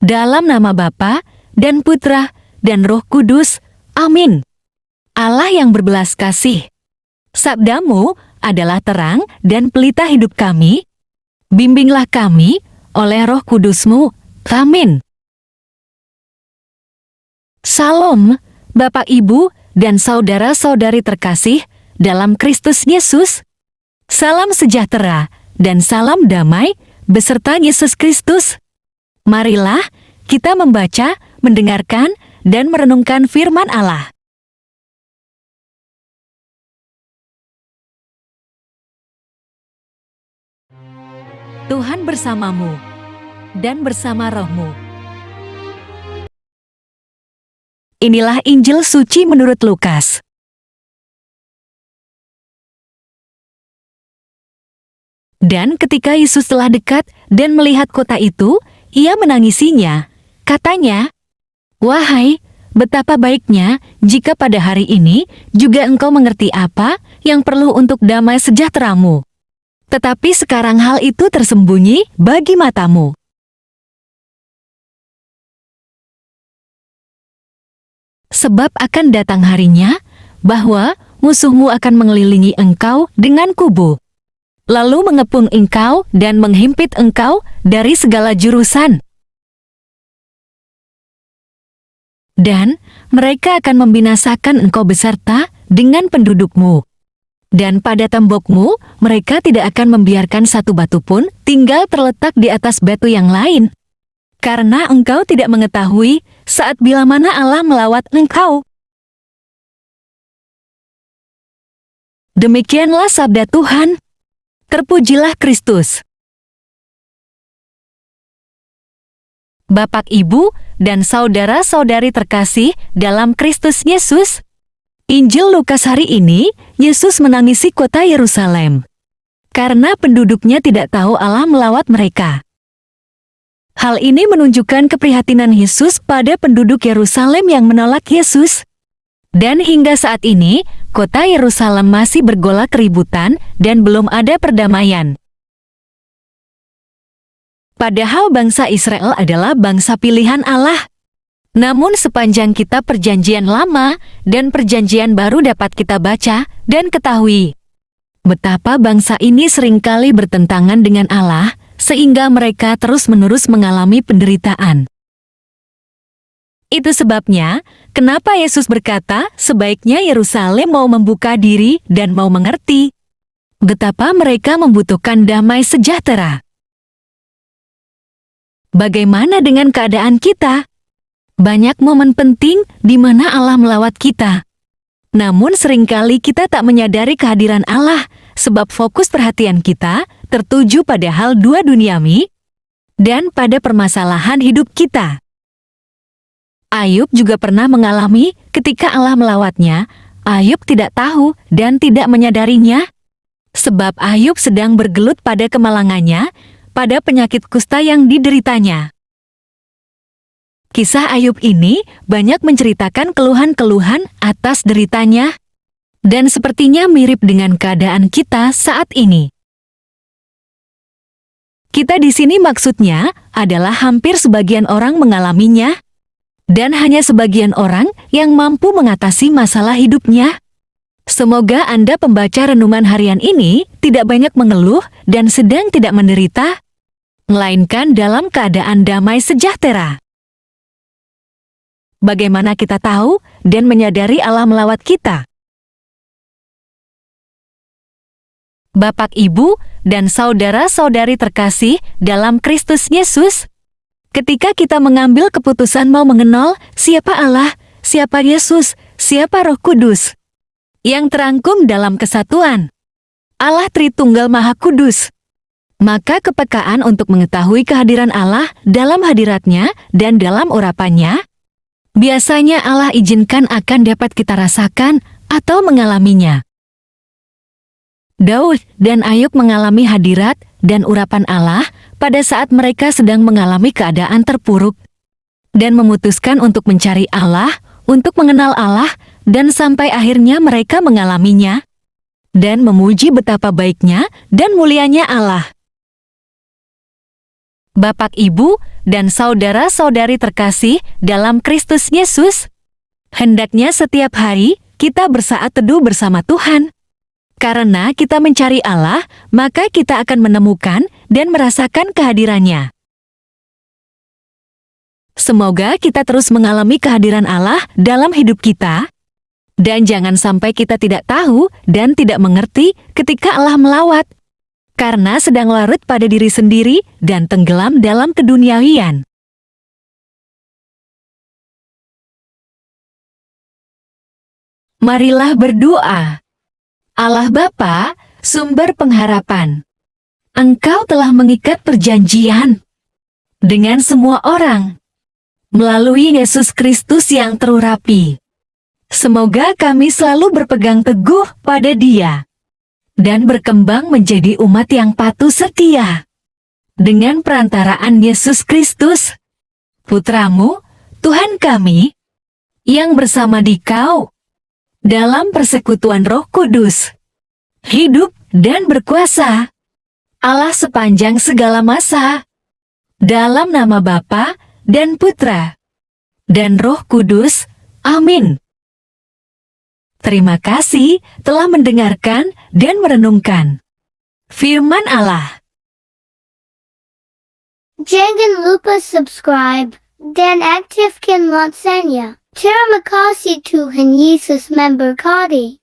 Dalam nama Bapa dan Putra dan Roh Kudus. Amin. Allah yang berbelas kasih, sabdamu adalah terang dan pelita hidup kami. Bimbinglah kami oleh Roh Kudusmu. Amin. Salam, Bapak, Ibu, dan saudara-saudari terkasih dalam Kristus Yesus. Salam sejahtera dan salam damai beserta Yesus Kristus. Marilah kita membaca, mendengarkan, dan merenungkan firman Allah. Tuhan bersamamu dan bersama rohmu. Inilah Injil suci menurut Lukas. Dan ketika Yesus telah dekat dan melihat kota itu, ia menangisinya. Katanya, "Wahai, betapa baiknya jika pada hari ini juga engkau mengerti apa yang perlu untuk damai sejahteramu. Tetapi sekarang hal itu tersembunyi bagi matamu." Sebab akan datang harinya, bahwa musuhmu akan mengelilingi engkau dengan kubu, lalu mengepung engkau dan menghimpit engkau dari segala jurusan. Dan mereka akan membinasakan engkau beserta dengan pendudukmu. Dan pada tembokmu, mereka tidak akan membiarkan satu batu pun tinggal terletak di atas batu yang lain. Karena engkau tidak mengetahui saat bila mana Allah melawat engkau. Demikianlah sabda Tuhan. Terpujilah Kristus. Bapak, Ibu, dan saudara-saudari terkasih dalam Kristus Yesus. Injil Lukas hari ini, Yesus menangisi kota Yerusalem. Karena penduduknya tidak tahu Allah melawat mereka. Hal ini menunjukkan keprihatinan Yesus pada penduduk Yerusalem yang menolak Yesus. Dan hingga saat ini, kota Yerusalem masih bergolak keributan dan belum ada perdamaian. Padahal bangsa Israel adalah bangsa pilihan Allah. Namun sepanjang kitab Perjanjian Lama dan Perjanjian Baru dapat kita baca dan ketahui betapa bangsa ini seringkali bertentangan dengan Allah, sehingga mereka terus-menerus mengalami penderitaan. Itu sebabnya, kenapa Yesus berkata, sebaiknya Yerusalem mau membuka diri dan mau mengerti betapa mereka membutuhkan damai sejahtera. Bagaimana dengan keadaan kita? Banyak momen penting di mana Allah melawat kita. Namun seringkali kita tak menyadari kehadiran Allah, sebab fokus perhatian kita tertuju pada hal dua duniawi dan pada permasalahan hidup kita. Ayub juga pernah mengalami ketika Allah melawatnya, Ayub tidak tahu dan tidak menyadarinya. Sebab Ayub sedang bergelut pada kemalangannya, pada penyakit kusta yang dideritanya. Kisah Ayub ini banyak menceritakan keluhan-keluhan atas deritanya, dan sepertinya mirip dengan keadaan kita saat ini. Kita di sini maksudnya adalah hampir sebagian orang mengalaminya, dan hanya sebagian orang yang mampu mengatasi masalah hidupnya. Semoga Anda pembaca renungan harian ini tidak banyak mengeluh dan sedang tidak menderita, melainkan dalam keadaan damai sejahtera. Bagaimana kita tahu dan menyadari Allah melawat kita? Bapak, Ibu, dan saudara-saudari terkasih dalam Kristus Yesus, ketika kita mengambil keputusan mau mengenal siapa Allah, siapa Yesus, siapa Roh Kudus, yang terangkum dalam kesatuan Allah Tritunggal Maha Kudus, maka kepekaan untuk mengetahui kehadiran Allah dalam hadiratnya dan dalam urapannya, biasanya Allah izinkan akan dapat kita rasakan atau mengalaminya. Daud dan Ayub mengalami hadirat dan urapan Allah pada saat mereka sedang mengalami keadaan terpuruk, dan memutuskan untuk mencari Allah, untuk mengenal Allah, dan sampai akhirnya mereka mengalaminya, dan memuji betapa baiknya dan mulianya Allah. Bapak, Ibu, dan saudara-saudari terkasih dalam Kristus Yesus, hendaknya setiap hari kita bersaat teduh bersama Tuhan. Karena kita mencari Allah, maka kita akan menemukan dan merasakan kehadirannya. Semoga kita terus mengalami kehadiran Allah dalam hidup kita, dan jangan sampai kita tidak tahu dan tidak mengerti ketika Allah melawat, karena sedang larut pada diri sendiri dan tenggelam dalam keduniawian. Marilah berdoa. Allah Bapa, sumber pengharapan, Engkau telah mengikat perjanjian dengan semua orang melalui Yesus Kristus yang terurapi. Semoga kami selalu berpegang teguh pada Dia dan berkembang menjadi umat yang patuh setia. Dengan perantaraan Yesus Kristus, Putramu, Tuhan kami, yang bersama Dikau dalam persekutuan Roh Kudus, hidup dan berkuasa, Allah sepanjang segala masa. Dalam nama Bapa dan Putra dan Roh Kudus. Amin. Terima kasih telah mendengarkan dan merenungkan firman Allah. Jangan lupa subscribe dan aktifkan loncengnya. Terima kasih Tuhan Yesus memberkati.